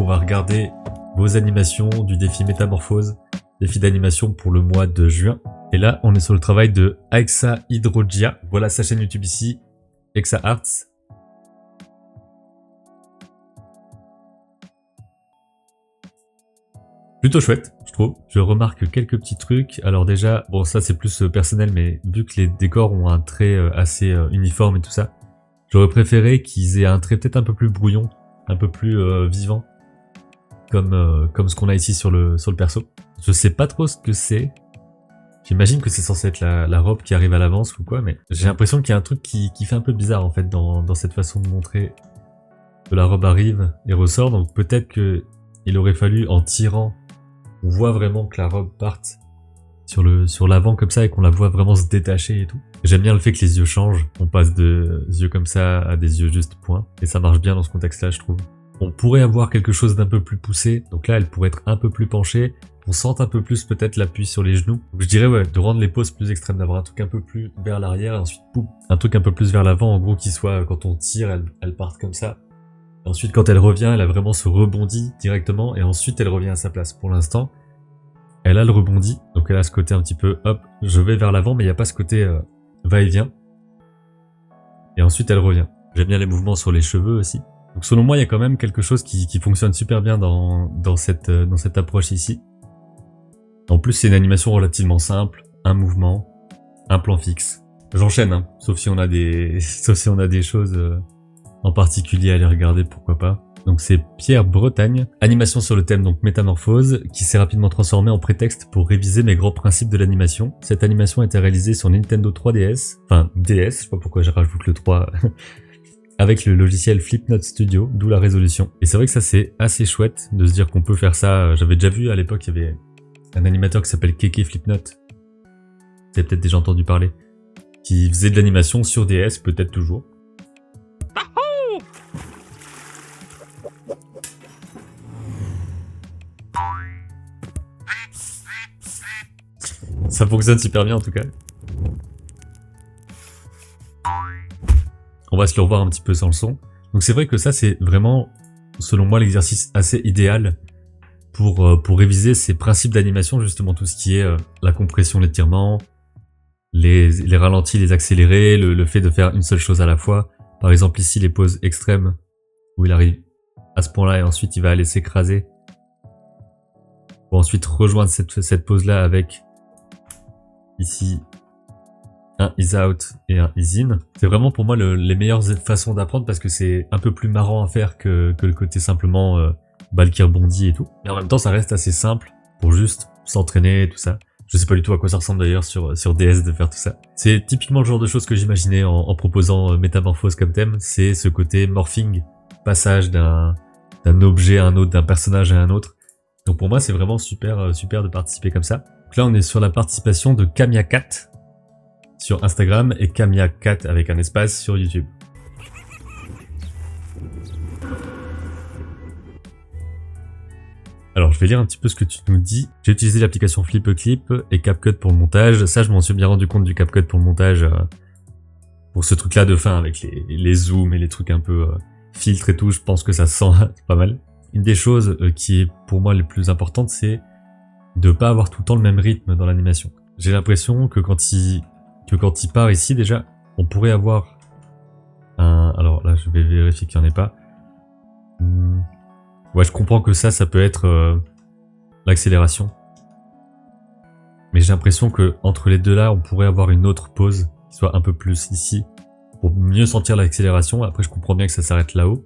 on va regarder vos animations du défi Métamorphose, défi d'animation pour le mois de juin. Et là, on est sur le travail de Aixa Hydrogia. Voilà sa chaîne YouTube ici, Aixa Arts. Plutôt chouette, je trouve. Je remarque quelques petits trucs. Alors déjà, bon ça c'est plus personnel, mais vu que les décors ont un trait assez uniforme et tout ça, j'aurais préféré qu'ils aient un trait peut-être un peu plus brouillon, un peu plus vivant, comme ce qu'on a ici sur le perso. Je sais pas trop ce que c'est. J'imagine que c'est censé être la robe qui arrive à l'avance ou quoi, mais j'ai l'impression qu'il y a un truc qui fait un peu bizarre en fait dans cette façon de montrer que la robe arrive et ressort. Donc peut-être que il aurait fallu en tirant, on voit vraiment que la robe parte sur l'avant comme ça et qu'on la voit vraiment se détacher et tout. J'aime bien le fait que les yeux changent, on passe de yeux comme ça à des yeux juste points, et ça marche bien dans ce contexte-là, je trouve. On pourrait avoir quelque chose d'un peu plus poussé, donc là elle pourrait être un peu plus penchée, on sent un peu plus peut-être l'appui sur les genoux. Donc je dirais ouais, de rendre les poses plus extrêmes, d'avoir un truc un peu plus vers l'arrière et ensuite poum, un truc un peu plus vers l'avant, en gros qui soit quand on tire, elle parte comme ça. Et ensuite quand elle revient, elle a vraiment ce rebondi directement et ensuite elle revient à sa place. Pour l'instant, elle a le rebondi, donc elle a ce côté un petit peu hop, je vais vers l'avant mais il n'y a pas ce côté va-et-vient. Et ensuite elle revient. J'aime bien les mouvements sur les cheveux aussi. Donc selon moi il y a quand même quelque chose qui fonctionne super bien dans cette approche ici. En plus c'est une animation relativement simple, un mouvement, un plan fixe. J'enchaîne hein, sauf si on a des choses en particulier à aller regarder, pourquoi pas. Donc c'est Pierre Bretagne, animation sur le thème donc Métamorphose, qui s'est rapidement transformé en prétexte pour réviser mes grands principes de l'animation. Cette animation a été réalisée sur Nintendo 3DS, enfin DS, je sais pas pourquoi je rajoute le 3, avec le logiciel Flipnote Studio, d'où la résolution. Et c'est vrai que ça c'est assez chouette de se dire qu'on peut faire ça. J'avais déjà vu à l'époque, il y avait un animateur qui s'appelle Keke Flipnote, vous avez peut-être déjà entendu parler, qui faisait de l'animation sur DS, peut-être toujours. Ça fonctionne super bien en tout cas. On va se le revoir un petit peu sans le son. Donc c'est vrai que ça c'est vraiment, selon moi, l'exercice assez idéal pour réviser ces principes d'animation, justement tout ce qui est la compression, l'étirement, les ralentis, les accélérés, le fait de faire une seule chose à la fois. Par exemple ici les poses extrêmes où il arrive à ce point-là et ensuite il va aller s'écraser pour ensuite rejoindre cette pose-là avec ici un ease out et un ease in. C'est vraiment pour moi les meilleures façons d'apprendre parce que c'est un peu plus marrant à faire que le côté simplement balle qui rebondit et tout. Mais en même temps ça reste assez simple pour juste s'entraîner et tout ça. Je sais pas du tout à quoi ça ressemble d'ailleurs sur DS de faire tout ça. C'est typiquement le genre de choses que j'imaginais en proposant Métamorphose comme thème. C'est ce côté morphing, passage d'un objet à un autre, d'un personnage à un autre. Donc pour moi c'est vraiment super de participer comme ça. Donc là on est sur la participation de Kamia4 sur Instagram et Kamia4 avec un espace sur YouTube. Alors je vais lire un petit peu ce que tu nous dis. J'ai utilisé l'application Flipclip et CapCut pour le montage. Ça je m'en suis bien rendu compte du CapCut pour le montage. Pour ce truc là de fin avec les zooms et les trucs un peu filtres et tout, je pense que ça se sent pas mal. Une des choses qui est pour moi les plus importantes, c'est de pas avoir tout le temps le même rythme dans l'animation. J'ai l'impression que quand il part ici déjà, on pourrait avoir un... Alors là je vais vérifier qu'il n'y en ait pas. Ouais, je comprends que ça peut être l'accélération. Mais j'ai l'impression que entre les deux là, on pourrait avoir une autre pause qui soit un peu plus ici pour mieux sentir l'accélération. Après, je comprends bien que ça s'arrête là-haut.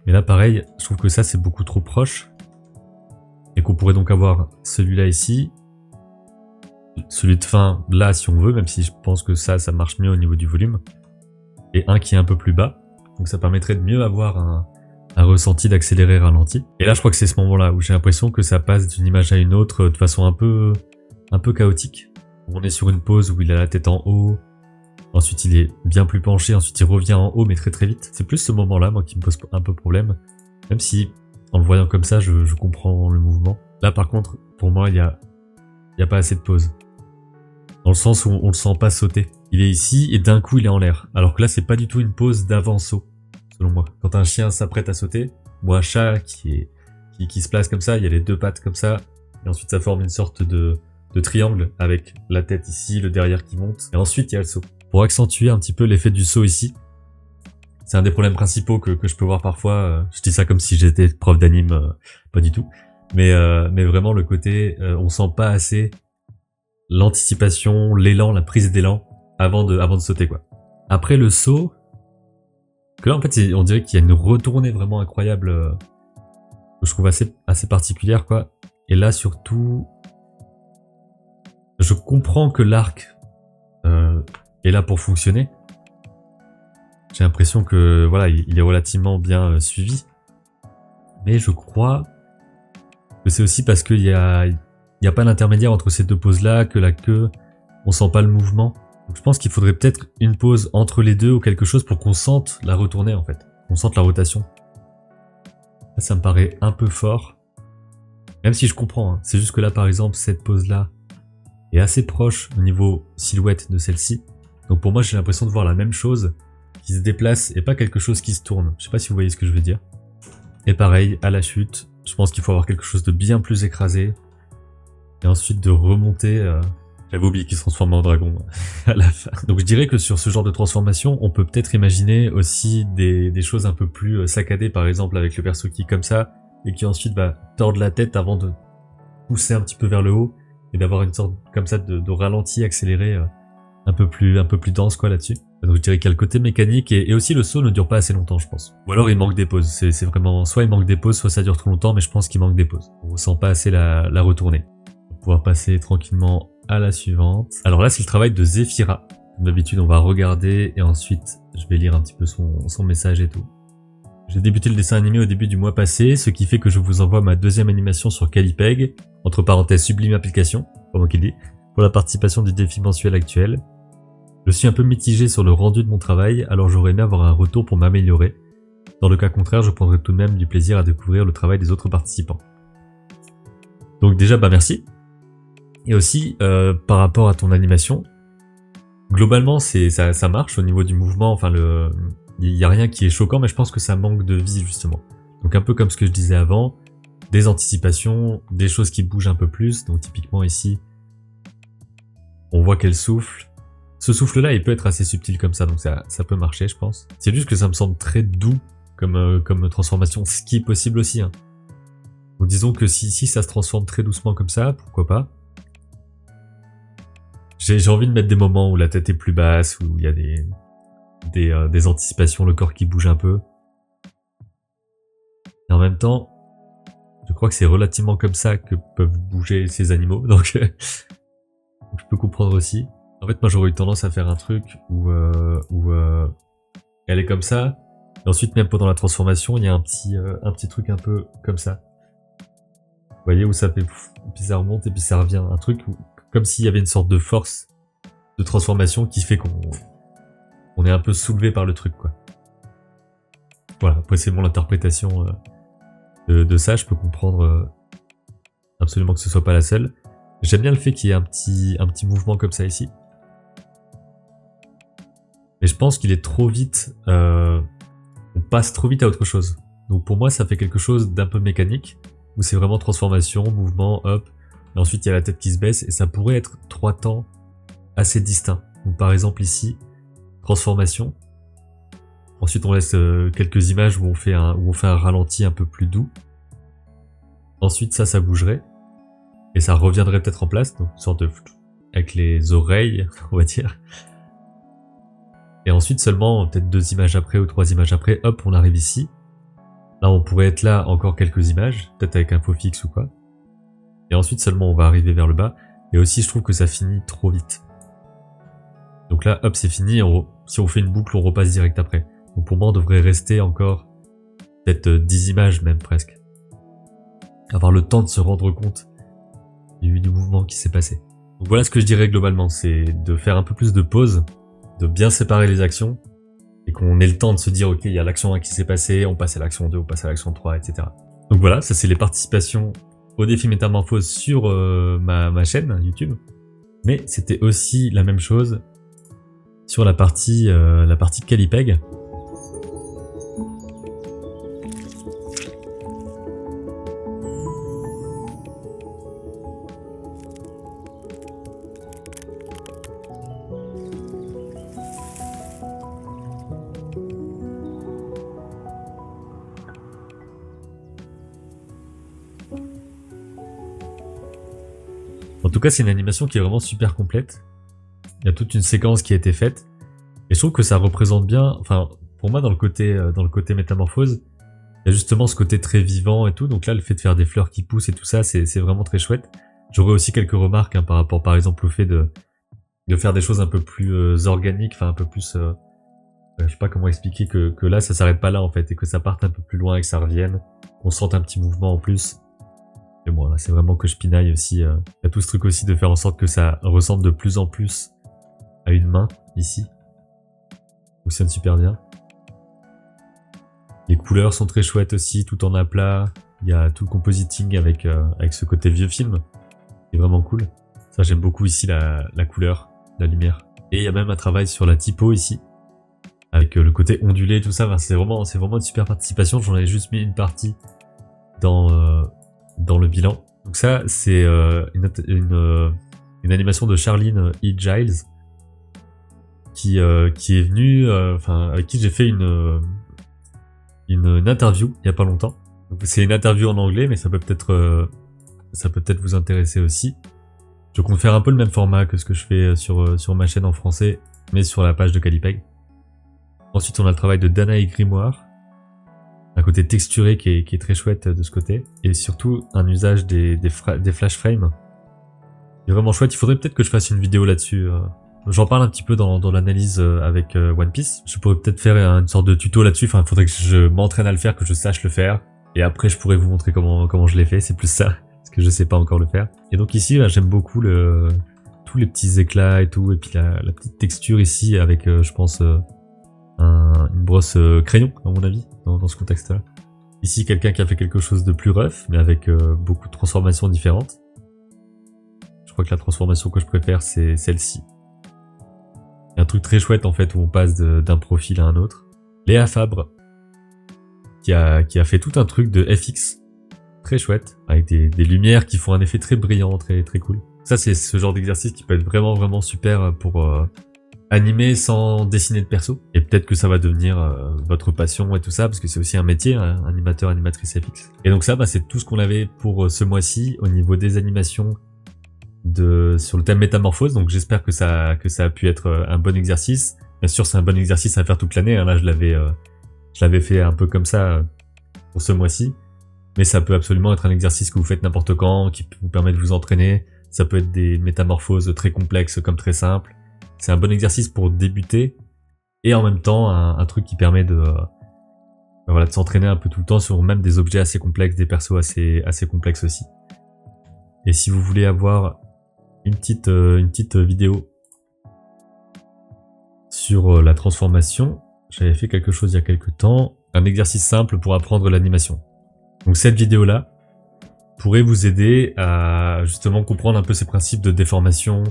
Mais là, pareil, je trouve que ça c'est beaucoup trop proche et qu'on pourrait donc avoir celui-là ici, celui de fin là si on veut, même si je pense que ça marche mieux au niveau du volume, et un qui est un peu plus bas. Donc ça permettrait de mieux avoir un ressenti d'accéléré ralenti. Et là je crois que c'est ce moment-là où j'ai l'impression que ça passe d'une image à une autre de façon un peu chaotique. On est sur une pose où il a la tête en haut, ensuite il est bien plus penché, ensuite il revient en haut mais très très vite. C'est plus ce moment-là moi qui me pose un peu problème, même si en le voyant comme ça je comprends le mouvement. Là par contre pour moi il y a pas assez de pause. Dans le sens où on le sent pas sauter. Il est ici et d'un coup il est en l'air. Alors que là c'est pas du tout une pause d'avant-saut, selon moi. Quand un chien s'apprête à sauter, ou un chat qui se place comme ça, il y a les deux pattes comme ça, et ensuite ça forme une sorte de triangle avec la tête ici, le derrière qui monte, et ensuite il y a le saut. Pour accentuer un petit peu l'effet du saut ici, c'est un des problèmes principaux que je peux voir parfois, je dis ça comme si j'étais prof d'anime, pas du tout, mais vraiment le côté, on sent pas assez l'anticipation, l'élan, la prise d'élan avant de sauter quoi. Après le saut, que là en fait on dirait qu'il y a une retournée vraiment incroyable que je trouve assez particulière quoi. Et là surtout, je comprends que l'arc est là pour fonctionner. J'ai l'impression que voilà, il est relativement bien suivi. Mais je crois que c'est aussi parce qu'il y a pas d'intermédiaire entre ces deux poses là, que la queue, on sent pas le mouvement. Donc je pense qu'il faudrait peut-être une pause entre les deux ou quelque chose pour qu'on sente la retournée en fait. On sente la rotation. Ça me paraît un peu fort. Même si je comprends, hein. C'est juste que là par exemple cette pose là est assez proche au niveau silhouette de celle-ci. Donc pour moi j'ai l'impression de voir la même chose qui se déplace et pas quelque chose qui se tourne. Je sais pas si vous voyez ce que je veux dire. Et pareil, à la chute, je pense qu'il faut avoir quelque chose de bien plus écrasé. Et ensuite de remonter... J'avais oublié qu'il se transforme en dragon à la fin. Donc je dirais que sur ce genre de transformation, on peut peut-être imaginer aussi des choses un peu plus saccadées, par exemple avec le perso qui est comme ça, et qui ensuite va tordre la tête avant de pousser un petit peu vers le haut, et d'avoir une sorte comme ça de ralenti accéléré un peu plus dense quoi là-dessus. Donc je dirais qu'il y a le côté mécanique, et aussi le saut ne dure pas assez longtemps je pense. Ou alors il manque des pauses, c'est vraiment soit il manque des pauses, soit ça dure trop longtemps, mais je pense qu'il manque des pauses. On ressent pas assez la retournée. On va pouvoir passer tranquillement à la suivante. Alors là c'est le travail de Zephyra. Comme d'habitude on va regarder et ensuite je vais lire un petit peu son message et tout. J'ai débuté le dessin animé au début du mois passé, ce qui fait que je vous envoie ma deuxième animation sur Calipeg, entre parenthèses sublime application, pour moi qui dit, pour la participation du défi mensuel actuel. Je suis un peu mitigé sur le rendu de mon travail, alors j'aurais aimé avoir un retour pour m'améliorer. Dans le cas contraire, je prendrai tout de même du plaisir à découvrir le travail des autres participants. Donc déjà, bah merci. Et aussi, par rapport à ton animation, globalement ça marche au niveau du mouvement, enfin il y a rien qui est choquant, mais je pense que ça manque de vie justement. Donc un peu comme ce que je disais avant, des anticipations, des choses qui bougent un peu plus, donc typiquement ici, on voit qu'elle souffle. Ce souffle-là, il peut être assez subtil comme ça, donc ça peut marcher, je pense. C'est juste que ça me semble très doux comme transformation, ce qui est possible aussi. Hein. Donc disons que si ça se transforme très doucement comme ça, pourquoi pas. J'ai envie de mettre des moments où la tête est plus basse, où il y a des anticipations, le corps qui bouge un peu. Et en même temps, je crois que c'est relativement comme ça que peuvent bouger ces animaux, donc je peux comprendre aussi. En fait, moi j'aurais eu tendance à faire un truc où elle est comme ça, et ensuite même pendant la transformation, il y a un petit truc un peu comme ça. Vous voyez où ça fait pouf, et puis ça remonte et puis ça revient. Un truc où, comme s'il y avait une sorte de force de transformation qui fait qu'on est un peu soulevé par le truc quoi. Voilà, après c'est mon interprétation de ça, je peux comprendre absolument que ce soit pas la seule. J'aime bien le fait qu'il y ait un petit mouvement comme ça ici. Mais je pense qu'il est trop vite, on passe trop vite à autre chose. Donc pour moi ça fait quelque chose d'un peu mécanique, où c'est vraiment transformation, mouvement, hop, et ensuite il y a la tête qui se baisse, et ça pourrait être 3 temps assez distincts. Donc par exemple ici, transformation, ensuite on laisse quelques images où on fait un ralenti un peu plus doux, ensuite ça bougerait, et ça reviendrait peut-être en place, donc une sorte de... avec les oreilles, on va dire. Et ensuite seulement, peut-être 2 images après ou 3 images après, hop, on arrive ici. Là, on pourrait être là encore quelques images, peut-être avec un faux fixe ou quoi. Et ensuite seulement, on va arriver vers le bas. Et aussi, je trouve que ça finit trop vite. Donc là, hop, c'est fini. Si on fait une boucle, on repasse direct après. Donc pour moi, on devrait rester encore peut-être 10 images même presque. Avoir le temps de se rendre compte du mouvement qui s'est passé. Donc voilà ce que je dirais globalement, c'est de faire un peu plus de pause, de bien séparer les actions, et qu'on ait le temps de se dire ok, il y a l'action 1 qui s'est passée, on passe à l'action 2, on passe à l'action 3, etc. Donc voilà, ça c'est les participations au défi Métamorphose sur ma chaîne YouTube, mais c'était aussi la même chose sur la partie Calipeg. En tout cas, c'est une animation qui est vraiment super complète. Il y a toute une séquence qui a été faite. Et je trouve que ça représente bien, enfin, pour moi, dans le côté métamorphose, il y a justement ce côté très vivant et tout. Donc là, le fait de faire des fleurs qui poussent et tout ça, c'est vraiment très chouette. J'aurais aussi quelques remarques hein, par rapport, par exemple, au fait de faire des choses un peu plus organiques, enfin un peu plus, je sais pas comment expliquer que là, ça s'arrête pas là en fait, et que ça parte un peu plus loin et que ça revienne, qu'on sente un petit mouvement en plus. Et bon, là, c'est vraiment que je pinaille aussi. Il y a tout ce truc aussi de faire en sorte que ça ressemble de plus en plus à une main ici. Ça fonctionne super bien. Les couleurs sont très chouettes aussi, tout en aplat. Il y a tout le compositing avec ce côté vieux film. C'est vraiment cool. Ça, j'aime beaucoup ici la couleur, la lumière. Et il y a même un travail sur la typo ici. Avec le côté ondulé, tout ça. Enfin, c'est vraiment une super participation. J'en ai juste mis une partie dans le bilan. Donc ça, c'est une animation de Charline E. Giles qui est venue, enfin avec qui j'ai fait une interview il y a pas longtemps. Donc c'est une interview en anglais, mais ça peut peut-être vous intéresser aussi. Je compte faire un peu le même format que ce que je fais sur ma chaîne en français, mais sur la page de Calipeg. Ensuite, on a le travail de Danae Grimoire, un côté texturé qui est très chouette de ce côté, et surtout un usage des flash frames. C'est vraiment chouette. Il faudrait peut-être que je fasse une vidéo là-dessus. J'en parle un petit peu dans l'analyse avec One Piece. Je pourrais peut-être faire une sorte de tuto là-dessus. Enfin, il faudrait que je m'entraîne à le faire, que je sache le faire. Et après, je pourrais vous montrer comment je l'ai fait. C'est plus ça, parce que je sais pas encore le faire. Et donc ici, là, j'aime beaucoup tous les petits éclats et tout. Et puis la petite texture ici avec, je pense, une brosse crayon, à mon avis, dans ce contexte-là. Ici, quelqu'un qui a fait quelque chose de plus rough, mais avec beaucoup de transformations différentes. Je crois que la transformation que je préfère, c'est celle-ci. Il y a un truc très chouette en fait où on passe d'un profil à un autre. Léa Fabre qui a fait tout un truc de FX très chouette avec des lumières qui font un effet très brillant, très très cool. Ça c'est ce genre d'exercice qui peut être vraiment super pour animer sans dessiner de perso. Et peut-être que ça va devenir votre passion et tout ça parce que c'est aussi un métier, hein, animateur, animatrice FX. Et donc ça c'est tout ce qu'on avait pour ce mois-ci au niveau des animations sur le thème métamorphose, donc j'espère que ça a pu être un bon exercice. Bien sûr, c'est un bon exercice à faire toute l'année. Hein. Là, je l'avais fait un peu comme ça pour ce mois-ci, mais ça peut absolument être un exercice que vous faites n'importe quand, qui vous permet de vous entraîner. Ça peut être des métamorphoses très complexes comme très simples. C'est un bon exercice pour débuter et en même temps un truc qui permet de s'entraîner un peu tout le temps sur même des objets assez complexes, des persos assez complexes aussi. Et si vous voulez avoir une petite vidéo sur la transformation, j'avais fait quelque chose il y a quelques temps, un exercice simple pour apprendre l'animation. Donc cette vidéo-là pourrait vous aider à justement comprendre un peu ces principes de déformation,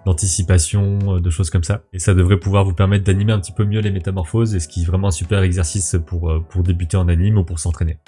d'anticipation, de choses comme ça. Et ça devrait pouvoir vous permettre d'animer un petit peu mieux les métamorphoses, et ce qui est vraiment un super exercice pour débuter en anime ou pour s'entraîner.